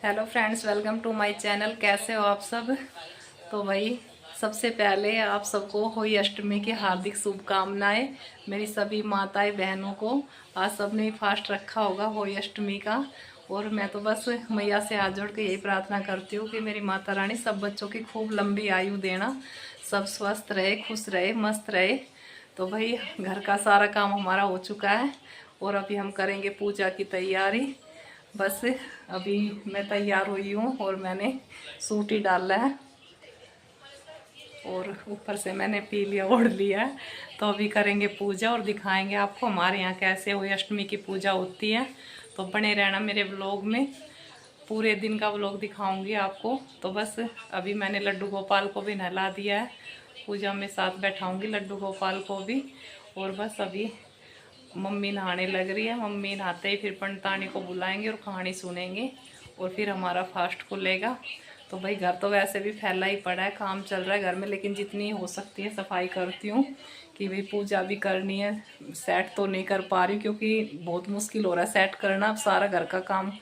Hello friends, welcome to my channel. कैसे हो आप सब। तो भाई सबसे पहले आप सबको होली अष्टमी की हार्दिक शुभकामनाएं। मेरी सभी माताएं बहनों को आज सबने फास्ट रखा होगा होली अष्टमी का। और मैं तो बस मैया से हाथ जोड़ के यही प्रार्थना करती हूँ कि मेरी माता रानी सब बच्चों की खूब लंबी आयु देना, सब स्वस्थ रहे, खुश रहे, मस्त रहे। तो भाई घर का सारा काम हमारा हो चुका है और अभी हम करेंगे पूजा की तैयारी। बस अभी मैं तैयार हुई हूँ और मैंने सूट ही डाला है और ऊपर से मैंने पी लिया, ओढ़ लिया है। तो अभी करेंगे पूजा और दिखाएंगे आपको हमारे यहाँ कैसे हुई अष्टमी की पूजा होती है। तो बने रहना मेरे व्लॉग में, पूरे दिन का व्लॉग दिखाऊंगी आपको। तो बस अभी मैंने लड्डू गोपाल को भी नहला दिया है, पूजा में साथ बैठाऊंगी लड्डू गोपाल को भी। और बस अभी मम्मी नहाने लग रही है, मम्मी नहाते ही फिर पंडितानी को बुलाएंगे और कहानी सुनेंगे और फिर हमारा फास्ट खुलेगा। तो भाई घर तो वैसे भी फैला ही पड़ा है, काम चल रहा है घर में, लेकिन जितनी हो सकती है सफाई करती हूँ कि भाई पूजा भी करनी है। सेट तो नहीं कर पा रही क्योंकि बहुत मुश्किल हो रहा है सेट करना। अब सारा घर का काम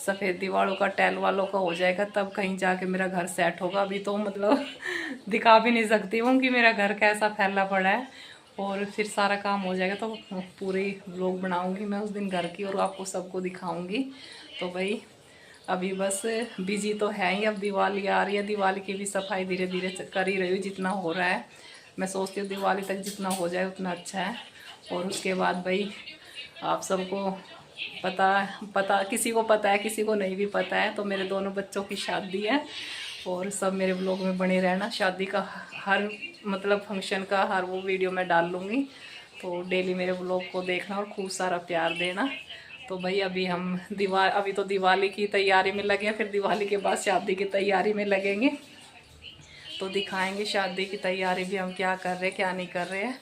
सफ़ेद दीवारों का, टैल वालों का हो जाएगा तब कहीं जाके मेरा घर सेट होगा। अभी तो मतलब दिखा भी नहीं सकती हूँ कि मेरा घर कैसा फैला पड़ा है। और फिर सारा काम हो जाएगा तो पूरे व्लॉग बनाऊंगी मैं उस दिन घर की और आपको सबको दिखाऊंगी। तो भाई अभी बस बिजी तो है ही, अब दिवाली आ रही है, दिवाली की भी सफाई धीरे धीरे कर ही रही हूँ जितना हो रहा है। मैं सोचती हूँ दिवाली तक जितना हो जाए उतना अच्छा है। और उसके बाद भाई आप सबको पता किसी को पता है किसी को नहीं भी पता है, तो मेरे दोनों बच्चों की शादी है और सब मेरे व्लॉग में बने रहना। शादी का हर मतलब फंक्शन का हर वो वीडियो मैं डाल लूँगी, तो डेली मेरे व्लॉग को देखना और खूब सारा प्यार देना। तो भाई अभी हम अभी तो दिवाली की तैयारी में लगे हैं, फिर दिवाली के बाद शादी की तैयारी में लगेंगे। तो दिखाएंगे शादी की तैयारी भी हम क्या कर रहे हैं क्या नहीं कर रहे हैं।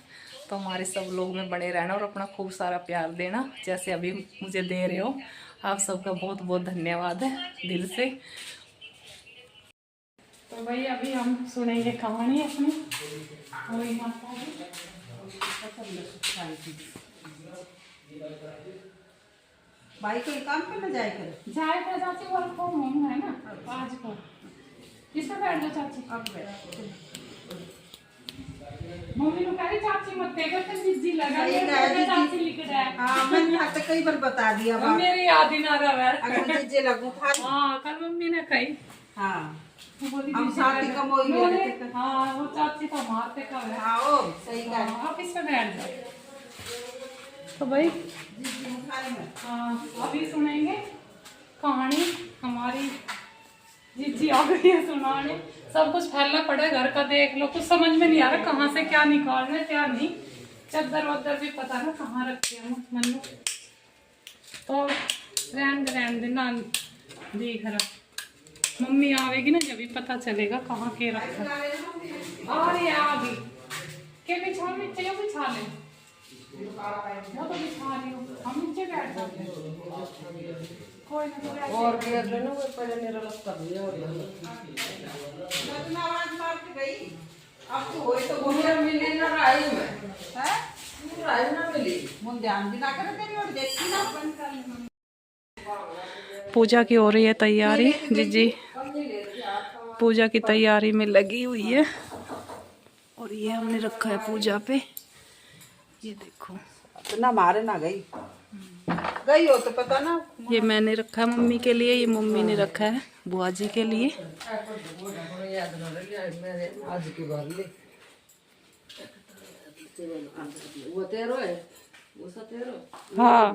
तो हमारे सब लोग में बने रहना और अपना खूब सारा प्यार देना जैसे अभी मुझे दे रहे हो। आप सबका बहुत बहुत धन्यवाद है दिल से। तो भाई अभी हम सुनेंगे कहानी अपनी होली माता की। भाई कोई काम पे न जाए कर चाची, वर्क फ्रॉम होम है ना आज को। किस पे बैठ जाओ चाची। अब बैठ मम्मी ने कहा चाची मत तेरे पे जिज्जी लगा सही कहा ये चाची लिख रहा है। हाँ मैंने यहाँ तक कई बार बता दिया बात। मेरी याद ही ना रहा है। अगर जिज्जे लगू था। हाँ कल मम्मी ने कही। हाँ हम साथी का मोई ले। हाँ वो चाची तो मारते का है। हाँ ओ सही कहा। आप इस पे बैठ जाओ। तो भाई हाँ अभी सुनेंगे कहानी हमारी। जी आ गई है सुनाने। सब कुछ फैलना पड़ा है घर का, देख लो कुछ समझ में नहीं आ रहा कहाँ से क्या निकालना है क्या नहीं। चद्दर वद्दर भी पता ना कहाँ रखे हैं मनु। तो रहन देना देख रहा, मम्मी आवेगी ना जब भी पता चलेगा कहाँ के रखा। और ये आ गई के बिछा नीचे या बिछा ले, वो तो बिछा रही हूँ हम नीचे बैठ जाते हैं। कोई ना और देर लेना वो पहले मेरा रास्ता दिया और आवाज मार के गई। अब तो होई तो बोलिया मिली ना राई में है राई ना मिली। मुझे ध्यान दिला कर तेरी और देखी ना बंद कर ले। पूजा की हो रही है तैयारी। जीजी पूजा की तैयारी में लगी हुई है और ये हमने रखा है पूजा पे। ये देखो तो ना मारे ना गई हो तो पता ना। ये मैंने रखा है मम्मी के लिए, ये मम्मी ने रखा है बुआ जी के लिए। आज की बार ले वो तेरो है वो सतेरो। हाँ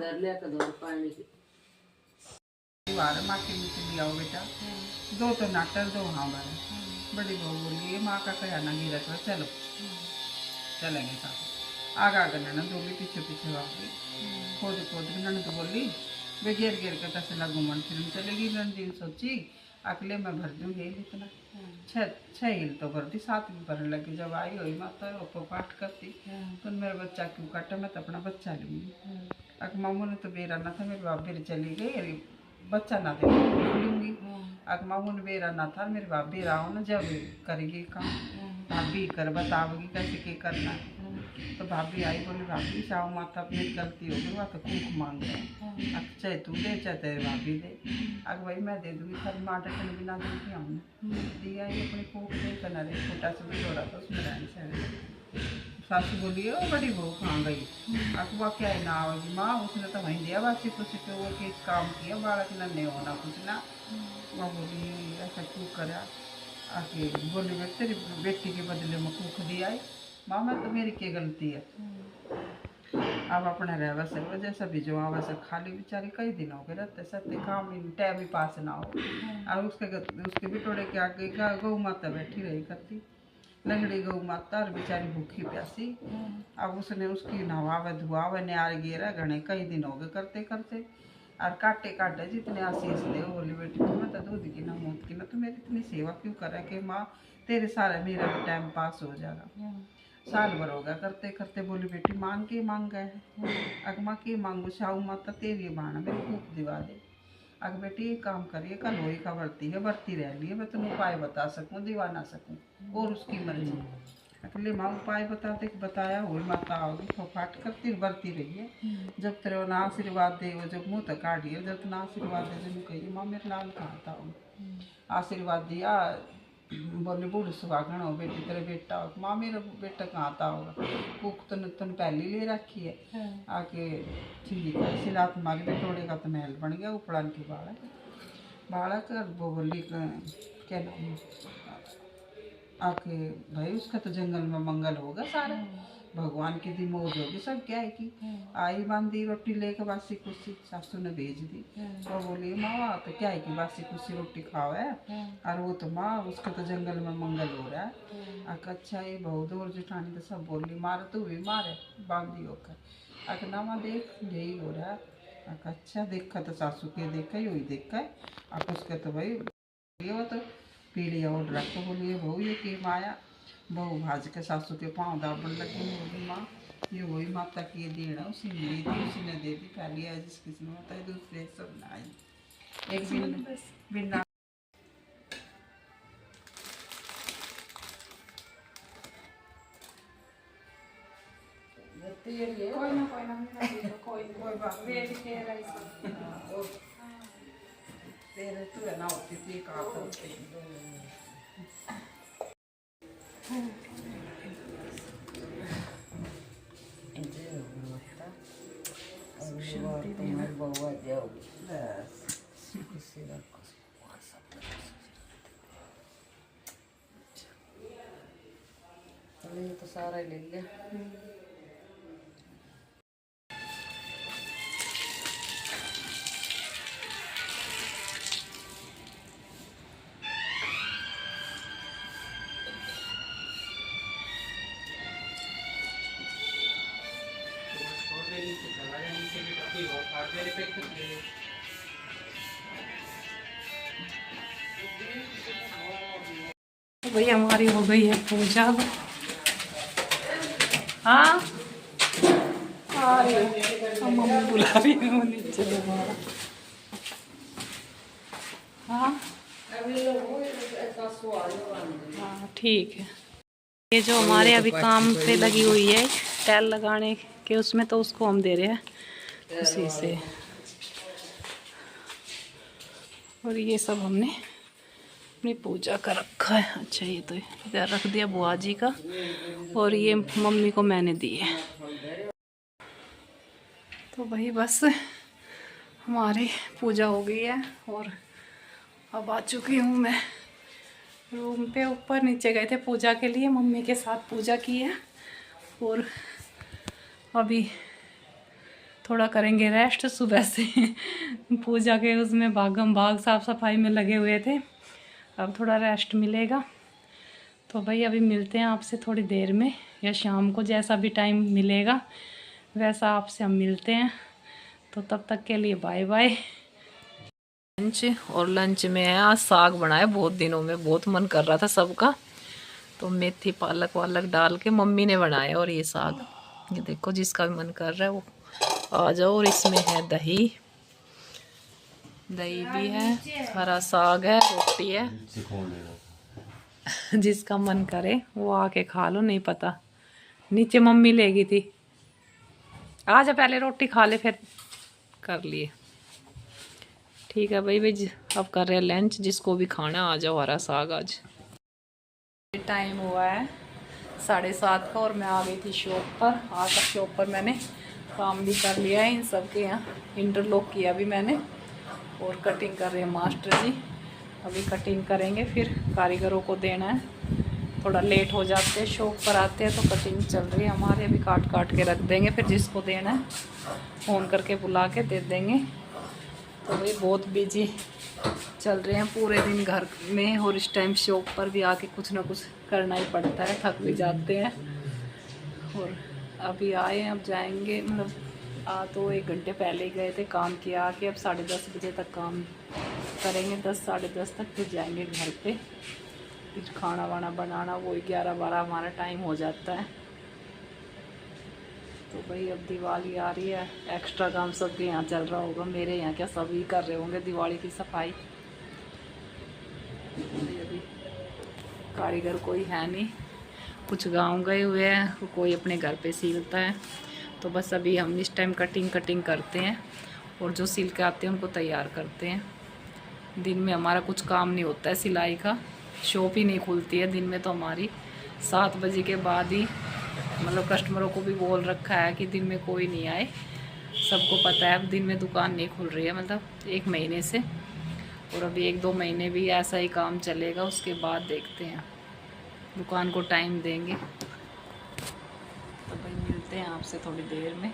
माँ के लिए आओ बेटा दो तो नाटर दो। हाँ बारे बड़ी बहू बोली माँ का कया ना गिरा तो चलो चलेंगे साथ। आगा आगे ना डोली पीछे पीछे आ गई। खोद के ननद बोली वे घेर के कसला घूमन फिर चलेगी। रणदीन सोची अगले मैं भर दूँगी इतना छः हिल तो भर दी, 7 भी भरने लगी। जब आई हुई माता वो पाठ करती तो मेरा बच्चा क्यों काटे, मैं तो अपना बच्चा लूँगी। अक मामू ने तो बेरा ना था, मेरी बाप बेर चली गई बच्चा ना दे लूँगी। अक मामू ने बेरा ना था, मेरे बाप बेरा हो ना जब करेगी काम भाभी कर बताओगी कैसे क्या करना है। तो भाभी आई, बोली भाभी शाहू माता अपनी गलती होगी, वहाँ तो कूक मांग रहे हैं, अब चाहे तू दे चाहे तेरे भाभी दे। अब भाई मैं दे दूँगी, खाली माँ डटन बिना दूँगी हमने दिया ही अपनी कूक दे करना रे, छोटा सा भी थोड़ा था उसमें रहने से। सासू बोली वो बड़ी बहू कहाँ गई, अब वह क्या है ना होगी माँ, उसने तो वहीं दिया बासी कुछ पे वो कि काम किया बालक ने नहीं होना कुछ ना। वह बोली ऐसा क्यों करा, आके बोली तेरी बेटी के बदले में कूक दिया है, माँ मैं तो मेरी क्या गलती है। अब अपने रह बस वजह से भी जो वैसे खाली बेचारी कई दिन हो गए रहते सत्य काम टाइम भी पास ना हो। और उसके बिटोड़े के आगे गौ माता बैठी रही करती, लंगड़ी गौ माता और बेचारी भूखी प्यासी। अब उसने उसकी नहवावे धुआवे न्यार गेरा घने कई दिन हो गए करते करते, और काटे काटे जितने आशीष दे, बोली बेटी तुम्हें तो दूध की ना मूत की ना, तो मेरी इतनी सेवा क्यों करे कि माँ तेरे सारे मेरा भी टाइम पास हो जाएगा। साल भर होगा करते करते, बोली बेटी मांग के मांग गए, अग माँ की मांगू शाहू माता तेरी बाण मेरी भूख दिवा दे। अग बेटी एक काम करिए, कल होई का बरती है, बरती रह ली है, मैं तुम्हें उपाय बता सकूँ दिवा ना सकूँ और उसकी मर्जी। अगले माँ उपाय बताते बताया, हुई माता आओगी फफाट करती बरती रही है, जब तेरे ना आशीर्वाद दे वो जब मुँह तक काटिए, जब ना आशीर्वाद दे जब कहिए माँ मेरे लाल कहाँ था, आशीर्वाद दिया। बोले बूढ़ सुहागण हो बेटी तेरे बेटा हो, माँ मेरा बेटा कहाँ था होगा, कुक तन पहले ले रखी है। आके ठीक है सिलात मांग ले टोड़े का तो महल बन गया, उपड़ान की बालक वो बोली क्या नाम, आके भाई उसका तो जंगल में मंगल होगा सारा, भगवान की दी मौज होगी सब क्या है कि आई बांधी रोटी लेकर बासी कुर्सी सासू ने भेज दी। और बोली माँ तो क्या है कि बासी कुर्सी रोटी खाओ है, और वो तो माँ उसका तो जंगल में मंगल हो रहा है। अच्छा ये बहुत दूर जुटानी तो सब बोली मार तू भी मारे बांधी होकर, अगर ना माँ देख यही हो रहा है। अच्छा देखा तो सासू के देखा ही देखा है, अब उसका तो भाई वो तो पीढ़ी और रखो, बोलिए बहू ये कि माया बहू भाज के सासू के पाँव दाबन लगी, बोली माँ ये वही माता की देना, उसी मिली थी उसी ने दे दी, पहली आज जिस किसी ने होता है दूसरे सब ना आई एक बिना कोई बात तेरे तो है ना होती थी कहा करते तो सारा ले लिया। तो भाई हमारी हो गई है पूजा। हाँ आ रही है, मम्मी बुला रही है नीचे दोबारा। हाँ हाँ ठीक है। ये जो हमारे अभी काम पे लगी हुई है टाइल लगाने के, उसमें तो उसको हम दे रहे हैं उसी से। और ये सब हमने अपनी पूजा का रखा है। अच्छा ये तो इधर रख दिया बुआ जी का, और ये मम्मी को मैंने दिए। तो वही बस हमारी पूजा हो गई है, और अब आ चुकी हूँ मैं रूम पे। ऊपर नीचे गए थे पूजा के लिए, मम्मी के साथ पूजा की है, और अभी थोड़ा करेंगे रेस्ट। सुबह से पूजा के उसमें भागम भाग साफ सफाई में लगे हुए थे, अब थोड़ा रेस्ट मिलेगा। तो भाई अभी मिलते हैं आपसे थोड़ी देर में, या शाम को जैसा भी टाइम मिलेगा वैसा आपसे हम मिलते हैं। तो तब तक के लिए बाय बाय। लंच, और लंच में आज साग बनाया, बहुत दिनों में बहुत मन कर रहा था सबका, तो मेथी पालक वालक डाल के मम्मी ने बनाया। और ये साग, ये देखो जिसका भी मन कर रहा है वो आ जाओ। और इसमें है दही, दही भी है, हरा साग है, रोटी है। जिसका मन करे वो आके खा लो, नहीं पता नीचे मम्मी ले गई थी। आजा पहले रोटी खा ले फिर कर लिए। ठीक है भाई भाई अब कर रहे हैं लंच। जिसको भी खाना आ जाओ, हरा साग आज। टाइम हुआ है 7:30 का और मैं आ गई थी शॉप पर। आज तक शॉप पर मैंने काम भी कर लिया है। इन सब के यहाँ इंटरलॉक किया भी मैंने और कटिंग कर रहे हैं मास्टर जी। अभी कटिंग करेंगे फिर कारीगरों को देना है। थोड़ा लेट हो जाते हैं, शॉप पर आते हैं तो कटिंग चल रही है हमारे। अभी काट काट के रख देंगे, फिर जिसको देना है फ़ोन करके बुला के दे देंगे। तो भाई बहुत बिजी चल रहे हैं पूरे दिन घर में, और इस टाइम शॉप पर भी आके कुछ ना कुछ करना ही पड़ता है, थक भी जाते हैं। और अभी आए हैं, अब जाएंगे, मतलब तो 1 घंटे पहले ही गए थे, काम किया आके। अब 10:30 बजे तक काम करेंगे, 10 साढ़े 10 तक फिर जाएंगे घर पे। फिर खाना वाना बनाना, वो 11-12 हमारा टाइम हो जाता है। तो भाई अब दिवाली आ रही है, एक्स्ट्रा काम सबके यहाँ चल रहा होगा। मेरे यहाँ क्या सभी कर रहे होंगे दिवाली की सफाई। अभी कारीगर कोई है नहीं, कुछ गांव गए हुए हैं, कोई अपने घर पे सिलता है। तो बस अभी हम इस टाइम कटिंग करते हैं और जो सिल के आते हैं उनको तैयार करते हैं। दिन में हमारा कुछ काम नहीं होता है सिलाई का, शॉप ही नहीं खुलती है दिन में। तो हमारी 7 बजे के बाद ही, मतलब कस्टमरों को भी बोल रखा है कि दिन में कोई नहीं आए। सबको पता है अब दिन में दुकान नहीं खुल रही है, मतलब 1 महीने से। और अभी 1-2 महीने भी ऐसा ही काम चलेगा, उसके बाद देखते हैं, दुकान को टाइम देंगे। तो भाई मिलते हैं आपसे थोड़ी देर में।